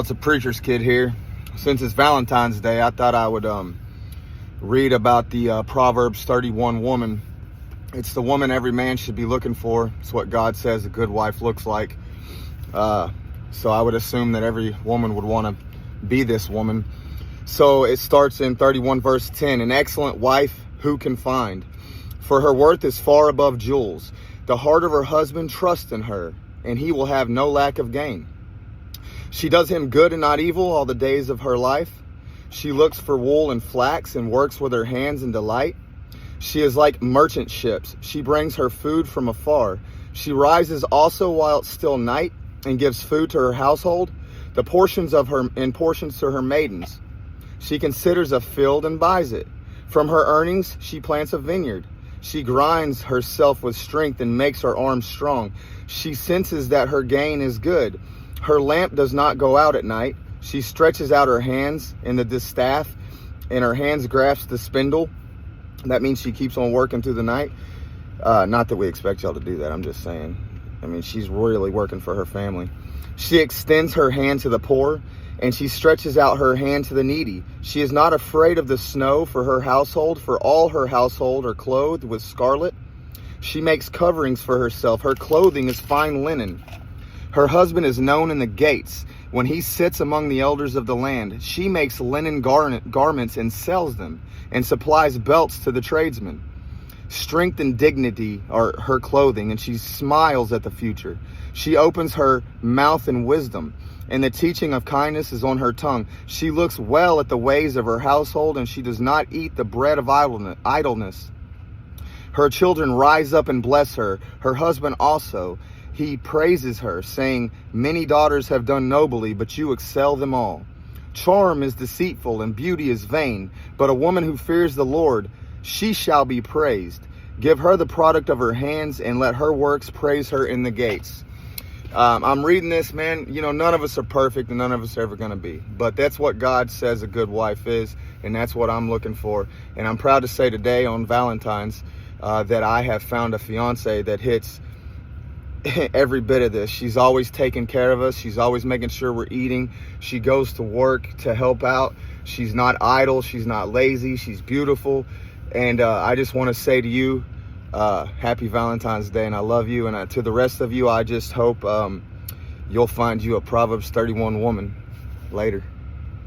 It's a preacher's kid here. Since it's Valentine's Day, I thought I would read about the Proverbs 31 woman. It's the woman every man should be looking for. It's what God says a good wife looks like. So I would assume that every woman would want to be this woman. So it starts in 31 verse 10. An excellent wife who can find? For her worth is far above jewels. The heart of her husband trusts in her, and he will have no lack of gain. She does him good and not evil all the days of her life. She looks for wool and flax and works with her hands in delight. She is like merchant ships. She brings her food from afar. She rises also while it's still night and gives food to her household, the portions of her in portions to her maidens. She considers a field and buys it. From her earnings she plants a vineyard. She grinds herself with strength and makes her arms strong. She senses that her gain is good. Her lamp does not go out at night. She stretches out her hands in the distaff, and her hands grasp the spindle. That means she keeps on working through the night. Not that we expect y'all to do that. I'm just saying. I mean, she's really working for her family. She extends her hand to the poor, and she stretches out her hand to the needy. She is not afraid of the snow for her household, for all her household are clothed with scarlet. She makes coverings for herself. Her clothing is fine linen. Her husband is known in the gates. When he sits among the elders of the land, she makes linen garments and sells them, and supplies belts to the tradesmen. Strength and dignity are her clothing, and she smiles at the future. She opens her mouth in wisdom, and the teaching of kindness is on her tongue. She looks well at the ways of her household, and she does not eat the bread of idleness. Her children rise up and bless her, her husband also. He praises her, saying, many daughters have done nobly, but you excel them all. Charm is deceitful and beauty is vain, but a woman who fears the Lord, she shall be praised. Give her the product of her hands, and let her works praise her in the gates. I'm reading this, man. You know, none of us are perfect, and none of us are ever going to be. But that's what God says a good wife is, and that's what I'm looking for. And I'm proud to say today on Valentine's that I have found a fiance that hits every bit of this. She's always taking care of us. She's always making sure we're eating. She goes to work to help out. She's not idle. She's not lazy. She's beautiful. And I just want to say to you, happy Valentine's Day, and I love you. And to the rest of you, I just hope you'll find you a Proverbs 31 woman. Later.